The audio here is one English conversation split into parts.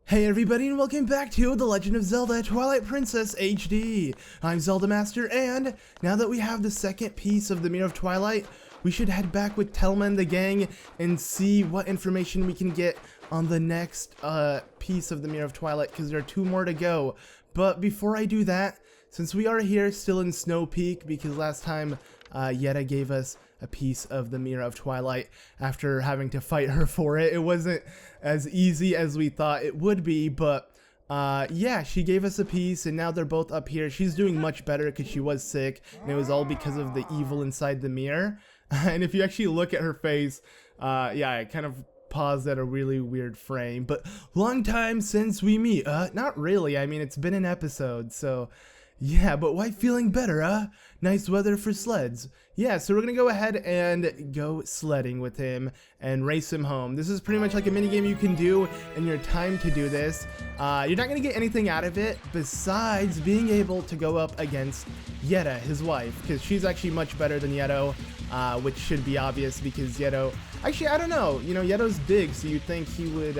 Hey everybody, and welcome back to The Legend of Zelda Twilight Princess HD. I'm ZeldaMaster, and now that we have the second piece of the Mirror of Twilight, we should head back with Telma and the gang and see what information we can get on the next piece of the Mirror of Twilight, because there are two more to go. But before I do that, since we are here still in Snow Peak, because last time Yeta gave us a piece of the Mirror of Twilight after having to fight her for it. It wasn't as easy as we thought it would be, but yeah, she gave us a piece, and now they're both up here. She's doing much better because she was sick, and it was all because of the evil inside the mirror. And if you actually look at her face, yeah, I kind of paused at a really weird frame. But long time since we meet. Not really. I mean, it's been an episode, so yeah, but why feeling better, Nice weather for sleds. Yeah, so we're gonna go ahead and go sledding with him and race him home. This is pretty much like a minigame you can do in your time to do this. You're not gonna get anything out of it besides being able to go up against Yeta, his wife, because she's actually much better than Yeto, which should be obvious because Yeto, actually, I don't know, you know, Yeto's big, so you'd think he would,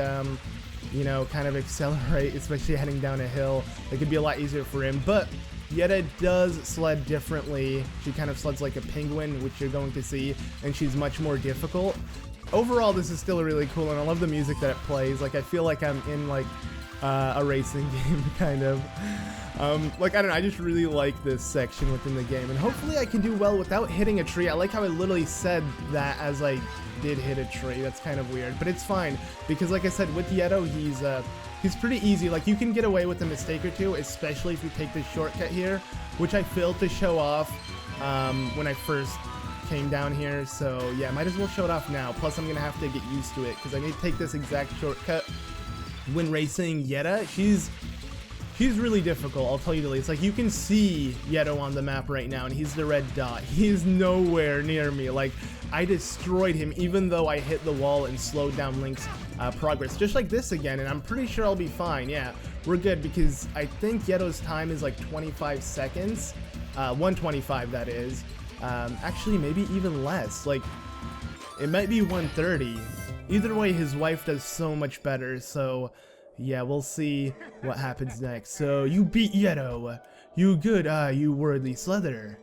you know, kind of accelerate, especially heading down a hill. It could be a lot easier for him, but Yeta does sled differently. She kind of sleds like a penguin, which you're going to see, and she's much more difficult. Overall, this is still really cool, and I love the music that it plays. Like, I feel like I'm in like a racing game, kind of. Like, I don't know, I just really like this section within the game, and hopefully I can do well without hitting a tree. I like how I literally said that as I did hit a tree. That's kind of weird, but it's fine, because like I said, with Yeto, he's pretty easy. Like, you can get away with a mistake or two, especially if you take this shortcut here, which I failed to show off when I first came down here. So yeah, might as well show it off now. Plus, I'm gonna have to get used to it, because I need to take this exact shortcut when racing Yeta. She's really difficult, I'll tell you the least. Like, you can see Yeto on the map right now, and he's the red dot. He is nowhere near me. Like, I destroyed him, even though I hit the wall and slowed down Link's progress. Just like this again, and I'm pretty sure I'll be fine. Yeah, we're good, because I think Yeto's time is like 25 seconds. 125, that is. Actually, maybe even less. Like, it might be 130. Either way, his wife does so much better, so yeah, we'll see what happens next. So, you beat Yeto. You good, you worthy sledder.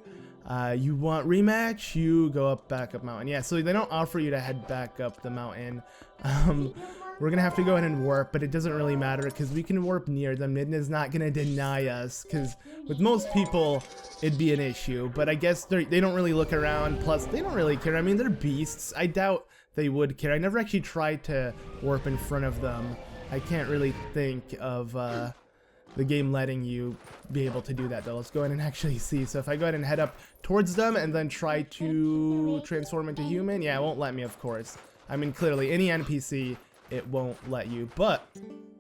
You want rematch? You go up, back up mountain. Yeah, so they don't offer you to head back up the mountain. We're gonna have to go ahead and warp, but it doesn't really matter because we can warp near them. Midna's not gonna deny us, because with most people, it'd be an issue. But I guess they don't really look around, plus they don't really care. I mean, they're beasts. I doubt they would care. I never actually tried to warp in front of them. I can't really think of the game letting you be able to do that, though. Let's go ahead and actually see. So if I go ahead and head up towards them and then try to transform into human, yeah, it won't let me, of course. I mean, clearly, any NPC, it won't let you, but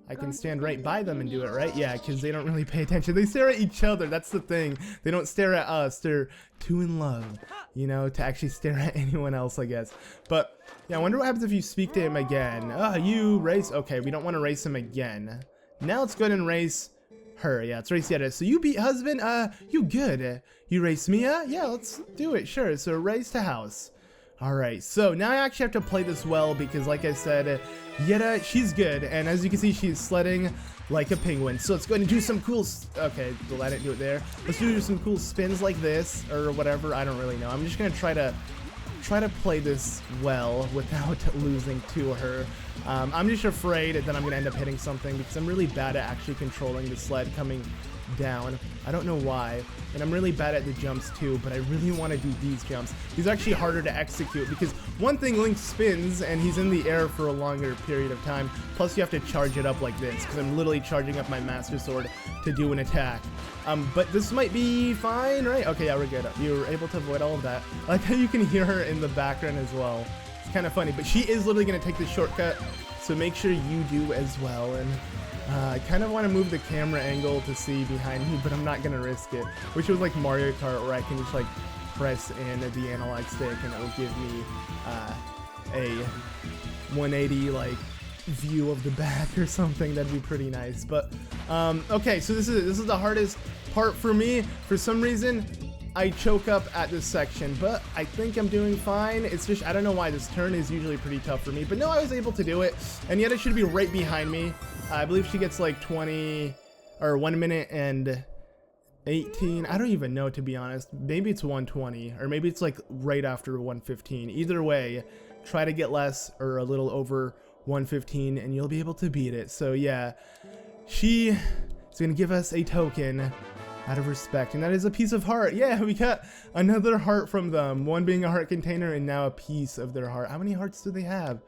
I can stand right by them and do it, right? Yeah, because they don't really pay attention. They stare at each other. That's the thing. They don't stare at us. They're too in love, you know, to actually stare at anyone else, I guess. But yeah, I wonder what happens if you speak to him again. You race. Okay, we don't want to race him again. Now let's go ahead and race her. Yeah, let's race Yeta. So you beat husband. You good. You race Mia? Yeah, let's do it. Sure. So race to house. Alright, so now I actually have to play this well, because like I said, Yeta, she's good, and as you can see, she's sledding like a penguin. So let's go ahead and do some cool, okay, well, I didn't do it there. Let's do some cool spins like this, or whatever, I don't really know. I'm just gonna try to play this well without losing to her. I'm just afraid that I'm gonna end up hitting something, because I'm really bad at actually controlling the sled coming down. I don't know why, and I'm really bad at the jumps too, but I really want to do these jumps. These are actually harder to execute, because one thing, Link spins and he's in the air for a longer period of time, plus you have to charge it up like this, because I'm literally charging up my Master Sword to do an attack. But this might be fine, right? Okay, yeah, we're good. You were able to avoid all of that. I like how you can hear her in the background as well. It's kind of funny, but she is literally going to take the shortcut, so make sure you do as well. And I kind of want to move the camera angle to see behind me, but I'm not going to risk it. Which was like Mario Kart, where I can just like press in the analog stick and it will give me a 180 like view of the back or something. That'd be pretty nice. But okay, so this is the hardest part for me. For some reason, I choke up at this section, but I think I'm doing fine. It's just, I don't know why this turn is usually pretty tough for me, but no, I was able to do it, and yet it should be right behind me. I believe she gets like 20 or 1 minute and 18. I don't even know, to be honest. Maybe it's 120 or maybe it's like right after 115. Either way, try to get less or a little over 115 and you'll be able to beat it. So yeah, she is gonna give us a token out of respect, and that is a piece of heart. Yeah, we got another heart from them, one being a heart container and now a piece of their heart. How many hearts do they have?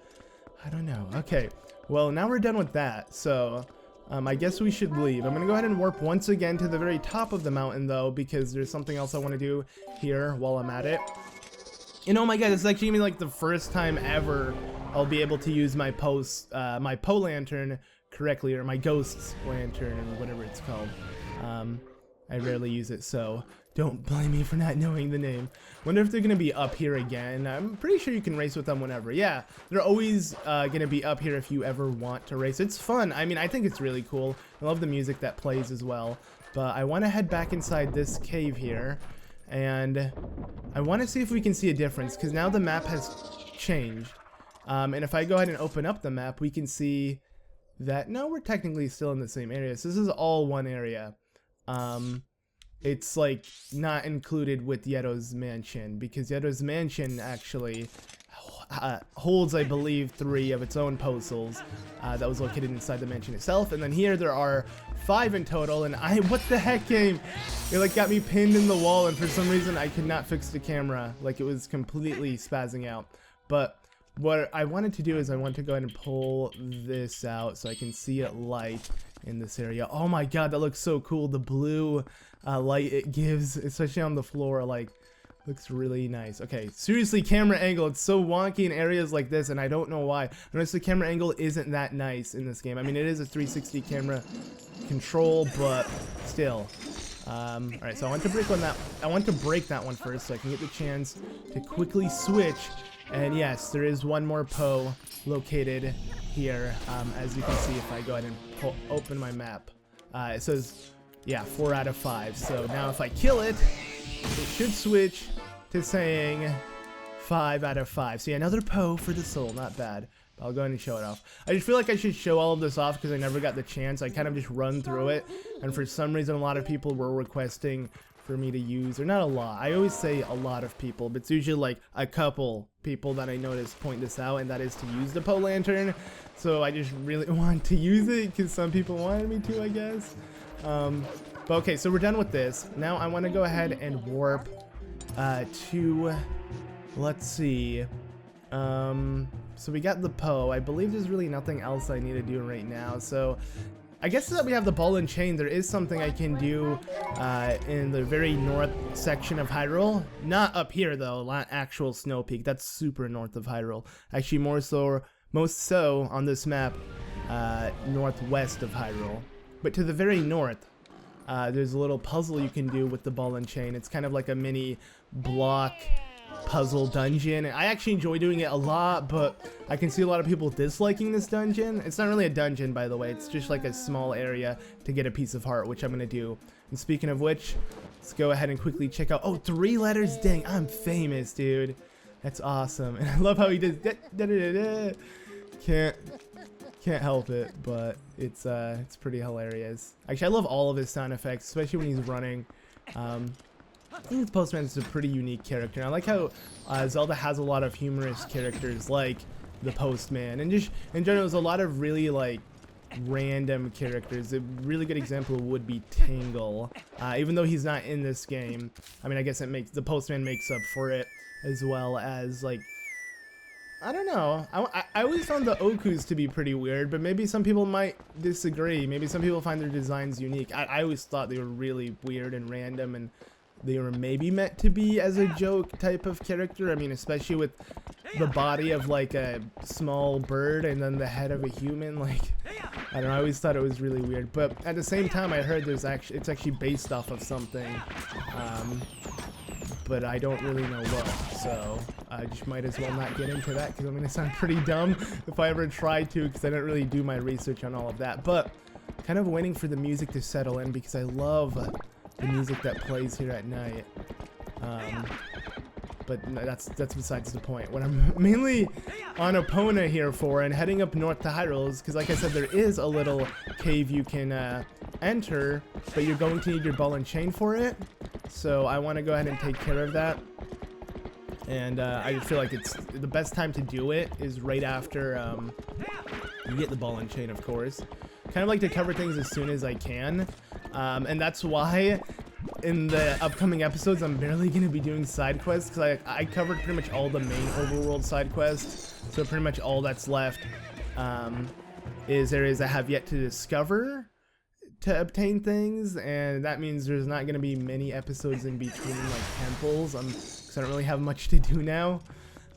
I don't know. Okay, well, now we're done with that, so I guess we should leave. I'm gonna go ahead and warp once again to the very top of the mountain though, because there's something else I want to do here while I'm at it. And oh my god, this is actually gonna be like the first time ever I'll be able to use my my Poe lantern correctly, or my ghost's lantern, or whatever it's called. I rarely use it, so don't blame me for not knowing the name. Wonder if they're gonna be up here again. I'm pretty sure you can race with them whenever. Yeah, they're always gonna be up here if you ever want to race. It's fun. I mean, I think it's really cool. I love the music that plays as well. But I want to head back inside this cave here, and I want to see if we can see a difference, because now the map has changed. And if I go ahead and open up the map, we can see that no, we're technically still in the same area. So this is all one area. It's like not included with Yeto's mansion, because Yeto's mansion actually holds, I believe, 3 of its own puzzles that was located inside the mansion itself. And then here there are 5 in total, and what the heck, game? It like got me pinned in the wall, and for some reason I could not fix the camera. Like, it was completely spazzing out. But what I wanted to do is I want to go ahead and pull this out so I can see it light in this area. Oh my god, that looks so cool. The blue light it gives, especially on the floor, like, looks really nice. Okay, seriously, camera angle, it's so wonky in areas like this, and I don't know why. Notice the camera angle isn't that nice in this game. I mean, it is a 360 camera control, but still. Alright, so I want to break that one first so I can get the chance to quickly switch. And yes, there is one more Poe located here, as you can see if I go ahead and open my map. It says, yeah, 4 out of 5. So now if I kill it, it should switch to saying 5 out of 5. So yeah, another Poe for the soul, not bad. I'll go ahead and show it off. I just feel like I should show all of this off because I never got the chance. I kind of just run through it, and for some reason a lot of people were requesting for me to use, or not a lot, I always say a lot of people, but it's usually like a couple people that I notice point this out, and that is to use the Poe lantern. So I just really want to use it because some people wanted me to, I guess. But okay, so we're done with this. Now I want to go ahead and warp to, let's see, so we got the Poe. I believe there's really nothing else I need to do right now, so I guess that we have the ball and chain. There is something I can do in the very north section of Hyrule. Not up here though, not actual Snow Peak. That's super north of Hyrule. Actually, most so on this map, northwest of Hyrule. But to the very north, there's a little puzzle you can do with the ball and chain. It's kind of like a mini block puzzle dungeon, and I actually enjoy doing it a lot, but I can see a lot of people disliking this dungeon. It's not really a dungeon, by the way, it's just like a small area to get a piece of heart, which I'm gonna do. And speaking of which, let's go ahead and quickly check out. Oh, 3 letters, dang, I'm famous, dude. That's awesome. And I love how he does can't help it, but it's pretty hilarious. Actually, I love all of his sound effects, especially when he's running. I think the Postman is a pretty unique character. And I like how Zelda has a lot of humorous characters like the Postman, and just in general there's a lot of really like random characters. A really good example would be Tingle, even though he's not in this game. I mean, I guess the Postman makes up for it, as well as, like, I don't know. I always found the Okus to be pretty weird, but maybe some people might disagree. Maybe some people find their designs unique. I always thought they were really weird and random, and they were maybe meant to be as a joke type of character. I mean, especially with the body of like a small bird and then the head of a human. Like, I don't know, I always thought it was really weird. But at the same time, I heard it's actually based off of something. But I don't really know what, so I just might as well not get into that because I'm going to sound pretty dumb if I ever try to, because I didn't really do my research on all of that. But kind of waiting for the music to settle in because I love the music that plays here at night. but no, that's besides the point. What I'm mainly on Epona here for and heading up north to Hyrule is because, like I said, there is a little cave you can enter, but you're going to need your ball and chain for it. So I want to go ahead and take care of that. And I just feel like it's the best time to do it is right after you get the ball and chain, of course. Kind of like to cover things as soon as I can. And that's why in the upcoming episodes I'm barely going to be doing side quests, because I covered pretty much all the main overworld side quests. So pretty much all that's left is areas I have yet to discover to obtain things, and that means there's not going to be many episodes in between like temples, because I don't really have much to do now.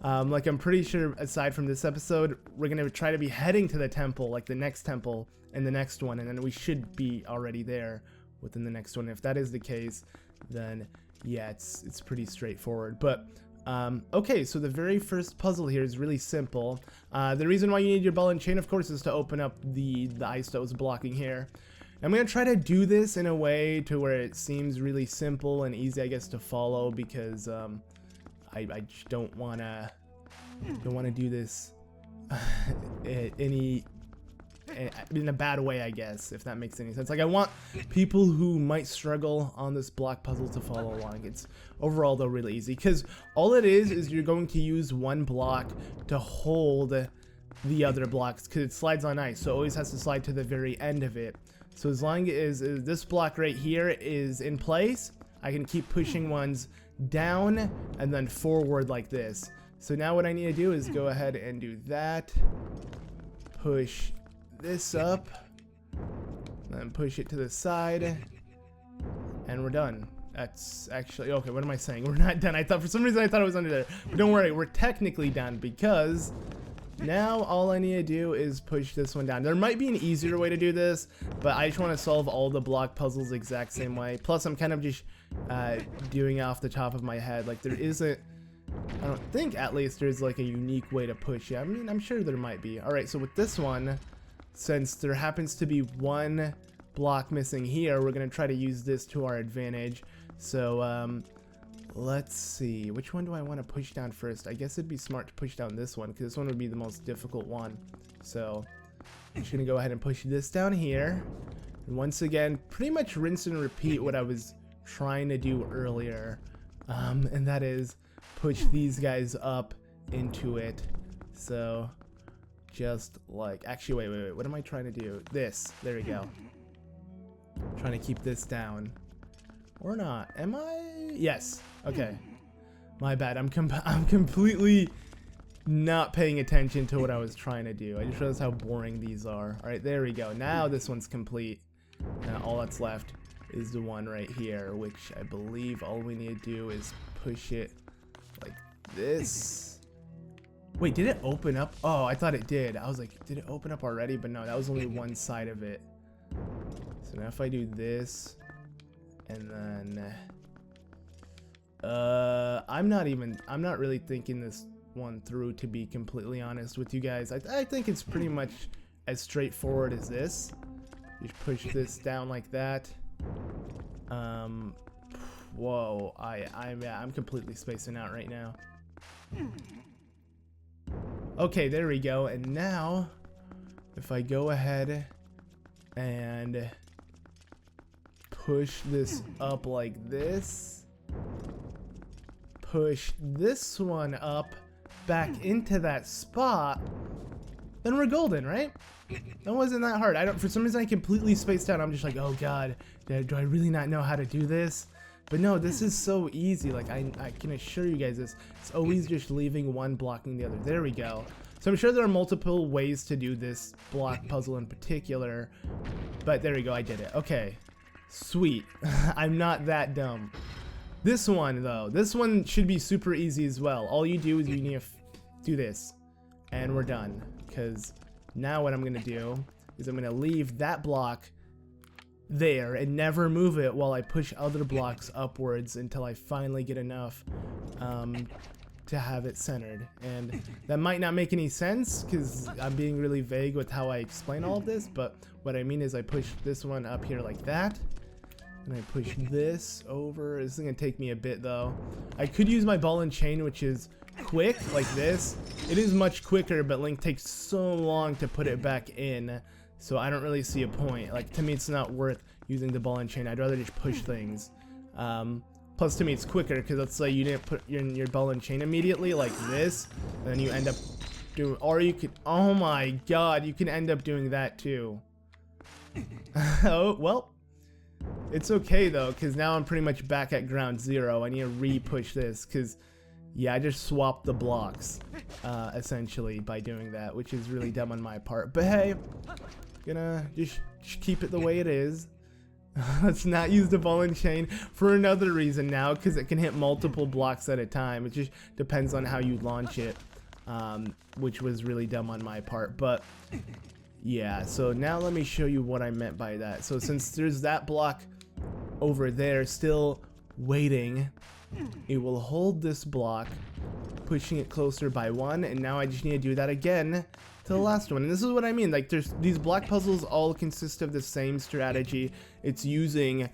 Like I'm pretty sure aside from this episode, we're going to try to be heading to the temple, like the next temple and the next one, and then we should be already there within the next one. If that is the case, then yeah, it's pretty straightforward. But okay, so the very first puzzle here is really simple. The reason why you need your ball and chain, of course, is to open up the ice that was blocking here. I'm going to try to do this in a way to where it seems really simple and easy, I guess, to follow, because I just don't want to do this in a bad way, I guess, if that makes any sense. Like, I want people who might struggle on this block puzzle to follow along. It's overall, though, really easy, because all it is you're going to use one block to hold the other blocks, because it slides on ice, so it always has to slide to the very end of it. So as long as this block right here is in place, I can keep pushing ones down and then forward like this. So now what I need to do is go ahead and do that, push this up, then push it to the side, and we're done. That's actually, okay, what am I saying? We're not done. For some reason I thought it was under there. But don't worry, we're technically done, because now all I need to do is push this one down. There might be an easier way to do this, but I just want to solve all the block puzzles the exact same way. Plus, I'm kind of just doing it off the top of my head. Like, there isn't, I don't think at least there's like a unique way to push it. I mean, I'm sure there might be. Alright, so with this one, since there happens to be one block missing here, we're going to try to use this to our advantage. So, let's see, which one do I want to push down first? I guess it'd be smart to push down this one, because this one would be the most difficult one. So I'm just gonna go ahead and push this down here, and once again pretty much rinse and repeat what I was trying to do earlier, and that is push these guys up into it. So just like, actually wait, what am I trying to do? This, there we go. I'm trying to keep this down. Or not, am I? Yes. Okay, my bad. I'm completely not paying attention to what I was trying to do. I just realized how boring these are. All right, there we go. Now this one's complete. Now all that's left is the one right here, which I believe all we need to do is push it like this. Wait, did it open up? Oh, I thought it did. I was like, did it open up already? But no, that was only one side of it. So now if I do this, and then I'm not really thinking this one through, to be completely honest with you guys. I think it's pretty much as straightforward as this. You just push this down like that. Whoa, I'm completely spacing out right now. Okay, there we go. And now if I go ahead and push this up like this, push this one up back into that spot, then we're golden, right? That wasn't that hard. For some reason I completely spaced out. I'm just like, oh god, do I really not know how to do this? But no, this is so easy. Like, I can assure you guys this. It's always just leaving one blocking the other. There we go. So I'm sure there are multiple ways to do this block puzzle in particular, but there we go, I did it. Okay, sweet. I'm not that dumb. This one though, this one should be super easy as well. All you do is you need to do this, and we're done. Because now what I'm gonna do is I'm gonna leave that block there and never move it while I push other blocks upwards until I finally get enough to have it centered. And that might not make any sense because I'm being really vague with how I explain all of this, but what I mean is I push this one up here like that, And I push this over. This is gonna take me a bit though. I could use my ball and chain, which is quick, like this. It is much quicker, but Link takes so long to put it back in. So I don't really see a point. Like, to me, it's not worth using the ball and chain. I'd rather just push things. Plus, to me, it's quicker, because let's say you didn't put your ball and chain immediately, like this, and then you end up doing, or you could, oh my god, you can end up doing that too. Oh, well, it's okay though, because now I'm pretty much back at ground zero. I need to re-push this, because, yeah, I just swapped the blocks, essentially, by doing that, which is really dumb on my part. But hey, gonna just keep it the way it is. Let's not use the ball and chain for another reason now, because it can hit multiple blocks at a time. It just depends on how you launch it, which was really dumb on my part. But yeah, so now let me show you what I meant by that. So since there's that block over there still waiting, it will hold this block, pushing it closer by one, and now I just need to do that again to the last one. And this is what I mean, like, there's these block puzzles all consist of the same strategy. It's using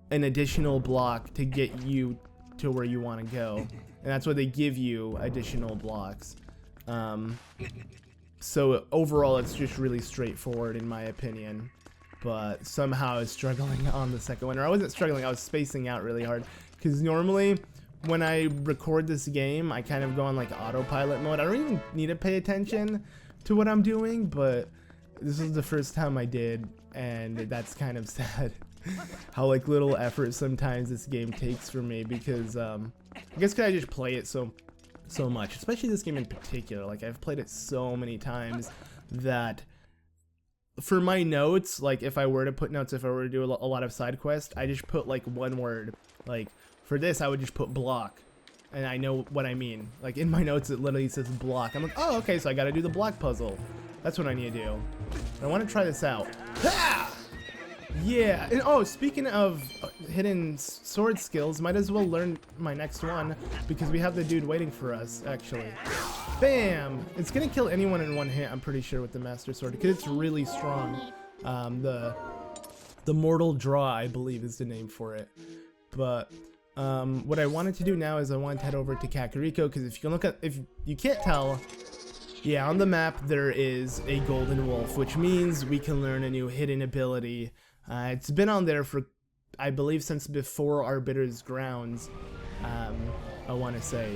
an additional block to get you to where you want to go, and that's why they give you additional blocks. So overall it's just really straightforward in my opinion, but somehow I was struggling on the second one. Or I wasn't struggling, I was spacing out really hard, because normally when I record this game I kind of go on like autopilot mode. I don't even need to pay attention to what I'm doing, but this is the first time I did, and that's kind of sad. How like little effort sometimes this game takes for me, because I guess I just play it so much, especially this game in particular. Like, I've played it so many times that for my notes, like if I were to put notes, if I were to do a lot of side quests, I just put like one word. Like for this I would just put block, and I know what I mean. Like in my notes it literally says block. I'm like, oh okay, so I gotta do the block puzzle. That's what I need to do. I want to try this out. Ha! Yeah, and oh, speaking of hidden sword skills, might as well learn my next one, because we have the dude waiting for us, actually. Bam! It's gonna kill anyone in one hit, I'm pretty sure, with the Master Sword, because it's really strong. The Mortal Draw, I believe, is the name for it. But what I wanted to do now is I wanted to head over to Kakariko, because if you can look at, if you can't tell, yeah, on the map there is a golden wolf, which means we can learn a new hidden ability. It's been on there for, I believe, since before Arbiter's Grounds, I want to say.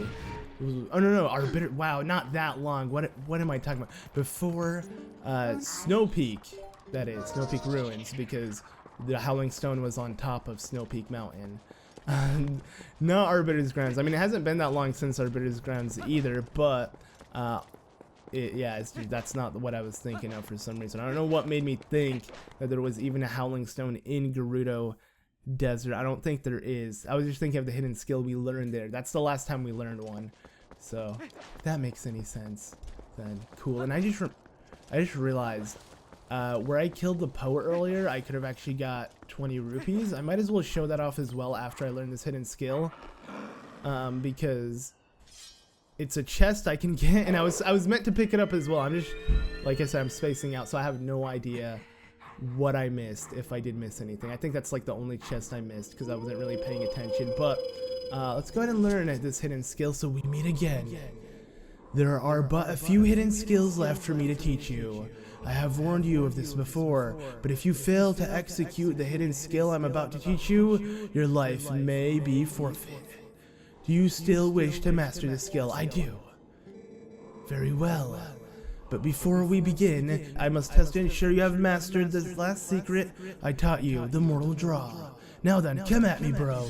Oh, no, Arbiter, wow, not that long. What am I talking about? Before Snow Peak, that is, Snow Peak Ruins, because the Howling Stone was on top of Snow Peak Mountain. Not Arbiter's Grounds. I mean, it hasn't been that long since Arbiter's Grounds either, but that's not what I was thinking of for some reason. I don't know what made me think that there was even a Howling Stone in Gerudo Desert. I don't think there is. I was just thinking of the hidden skill we learned there. That's the last time we learned one. So, if that makes any sense, then cool. And I just realized, where I killed the poet earlier, I could have actually got 20 rupees. I might as well show that off as well after I learn this hidden skill, because it's a chest I can get, and I was meant to pick it up as well. I'm just, like I said, I'm spacing out, so I have no idea what I missed, if I did miss anything. I think that's like the only chest I missed, because I wasn't really paying attention. But let's go ahead and learn this hidden skill so we meet again. There are but a few hidden skills left for me to teach you. I have warned you of this before, but if you fail to execute the hidden skill I'm about to teach you, your life may be forfeit. Do you still wish to master the skill? I do. Very well. But before we begin, I must test to ensure you have mastered the last secret I taught you, the Mortal Draw. Now then, come at me, bro.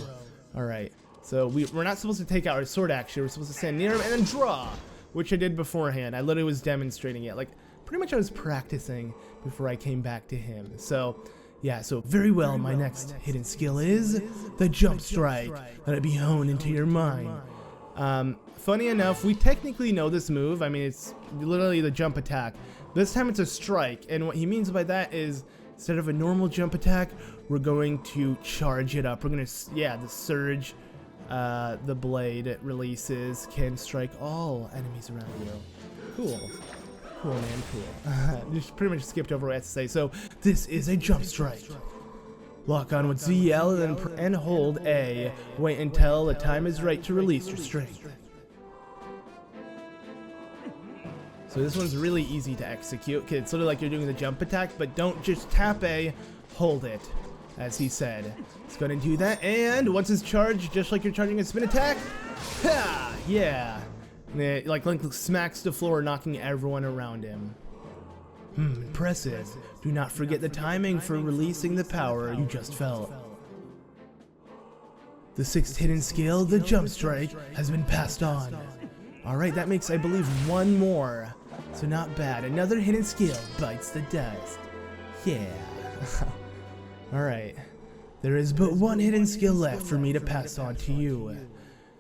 Alright, so we're not supposed to take out our sword actually, we're supposed to stand near him and then draw, which I did beforehand. I literally was demonstrating it. Like, pretty much I was practicing before I came back to him. So, yeah, so very well, my next hidden skill is the jump strike. Let it be honed into your mind. Funny enough, we technically know this move. I mean, it's literally the jump attack. This time it's a strike, and what he means by that is instead of a normal jump attack, we're going to charge it up. We're gonna, yeah, the surge, the blade it releases can strike all enemies around you. Cool. Cool, man, cool. Just pretty much skipped over what I had to say. So, this is a jump strike. Lock on with ZL and hold A. Wait until the time is right to release your strength. So this one's really easy to execute. Okay, it's sort of like you're doing the jump attack, but don't just tap A, hold it, as he said. Let's go ahead and do that, and once it's charged, just like you're charging a spin attack, ha! Yeah. And it, like Link smacks the floor, knocking everyone around him. Impressive. Do not forget the timing for releasing the power you just felt. The sixth hidden skill, the jump strike, has been passed on. Alright, that makes, I believe, one more. So not bad. Another hidden skill bites the dust. Yeah. Alright. There is but one hidden skill left for me to pass on to you.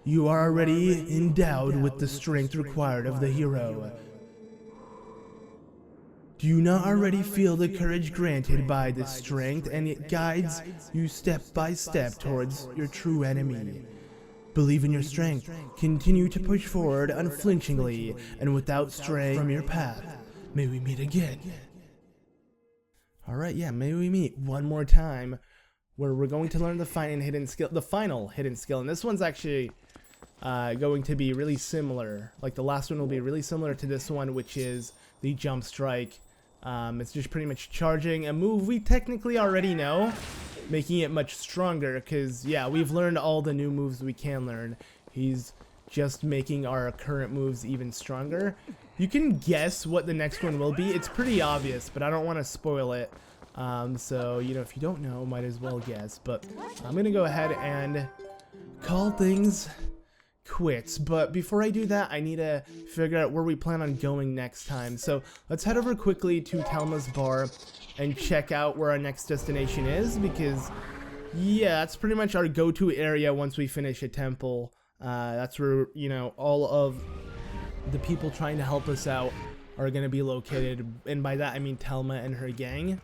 You are already endowed with the strength required of the hero. Do you not already feel the courage granted by this strength, and it guides you step by step towards your true enemy? Believe in your strength, continue to push forward unflinchingly, and without straying from your path. May we meet again. Alright, yeah, may we meet one more time, where we're going to learn the final hidden skill, and this one's actually going to be really similar. Like the last one will be really similar to this one, which is the jump strike. It's just pretty much charging a move we technically already know, making it much stronger, because yeah, we've learned all the new moves we can learn. He's just making our current moves even stronger. You can guess what the next one will be. It's pretty obvious, but I don't want to spoil it. So, you know, if you don't know, might as well guess. But I'm going to go ahead and call things quits, but before I do that, I need to figure out where we plan on going next time. So let's head over quickly to Telma's bar and check out where our next destination is, because yeah, that's pretty much our go-to area once we finish a temple. That's where, you know, all of the people trying to help us out are going to be located, and by that I mean Telma and her gang,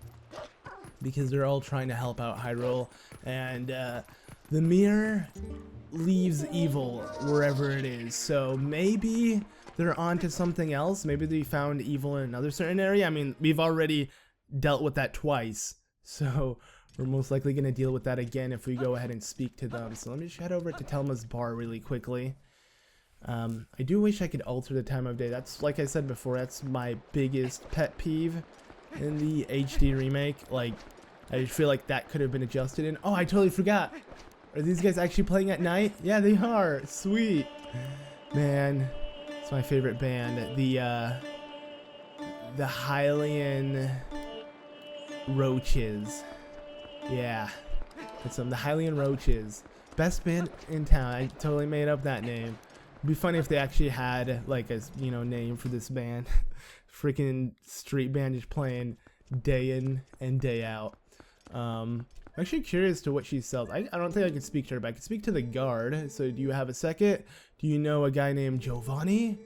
because they're all trying to help out Hyrule, and the mirror leaves evil wherever it is, so maybe they're on to something else. Maybe they found evil in another certain area. I mean, we've already dealt with that twice, so we're most likely going to deal with that again if we go ahead and speak to them. So let me just head over to Telma's bar really quickly. I do wish I could alter the time of day. That's, like I said before, that's my biggest pet peeve in the HD remake. Like, I feel like that could have been adjusted in. Oh, I totally forgot. Are these guys actually playing at night? Yeah, they are. Sweet. Man, it's my favorite band. The Hylian Roaches. Yeah. It's the Hylian Roaches. Best band in town. I totally made up that name. It'd be funny if they actually had, like, a, you know, name for this band. Freaking street band just playing day in and day out. I'm actually curious to what she sells. I don't think I can speak to her, but I can speak to the guard. So do you have a second? Do you know a guy named Giovanni?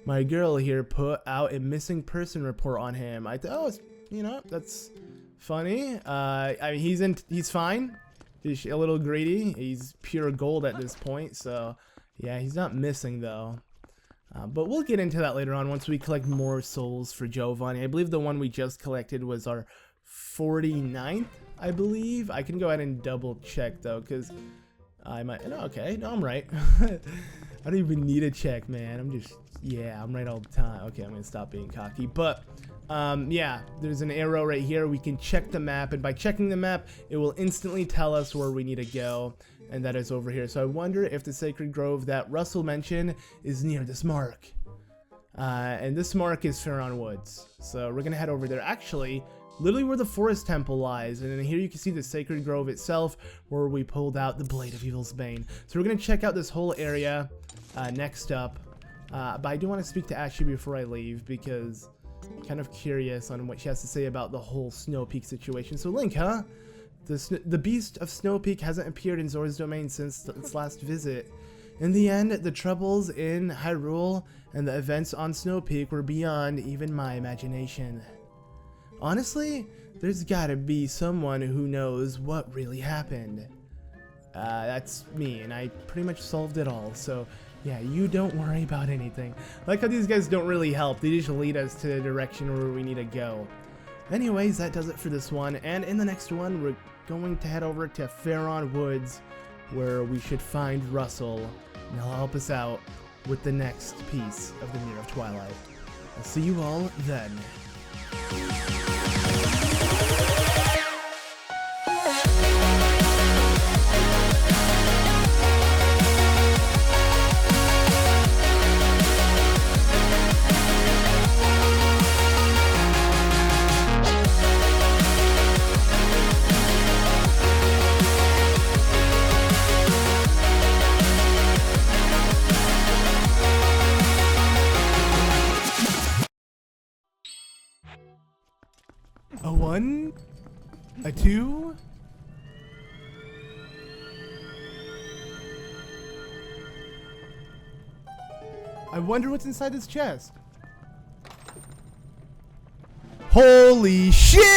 My girl here put out a missing person report on him. Oh, you know, that's funny. I mean, he's fine. He's a little greedy. He's pure gold at this point. So yeah, he's not missing though. But we'll get into that later on once we collect more souls for Giovanni. I believe the one we just collected was our 49th. I believe. I can go ahead and double check though, because I might. No, okay, no, I'm right. I don't even need a check, man. I'm just, yeah, I'm right all the time. Okay, I'm gonna stop being cocky. But yeah, there's an arrow right here. We can check the map, and by checking the map, it will instantly tell us where we need to go, and that is over here. So I wonder if the sacred grove that Russell mentioned is near this mark. And this mark is Faron Woods. So we're gonna head over there. Actually, literally where the forest temple lies, and then here you can see the sacred grove itself where we pulled out the blade of evil's bane. So we're gonna check out this whole area next up, but I do want to speak to Ashley before I leave, because I'm kind of curious on what she has to say about the whole Snow Peak situation. So Link, huh? The beast of Snow Peak hasn't appeared in Zora's domain since its last visit. In the end, the troubles in Hyrule and the events on Snow Peak were beyond even my imagination. Honestly, there's gotta be someone who knows what really happened. That's me, and I pretty much solved it all, so yeah, you don't worry about anything. Like how these guys don't really help, they just lead us to the direction where we need to go. Anyways, that does it for this one, and in the next one, we're going to head over to Faron Woods, where we should find Russell, and he'll help us out with the next piece of the Mirror of Twilight. I'll see you all then. A 1, a 2. I wonder what's inside this chest. Holy shit!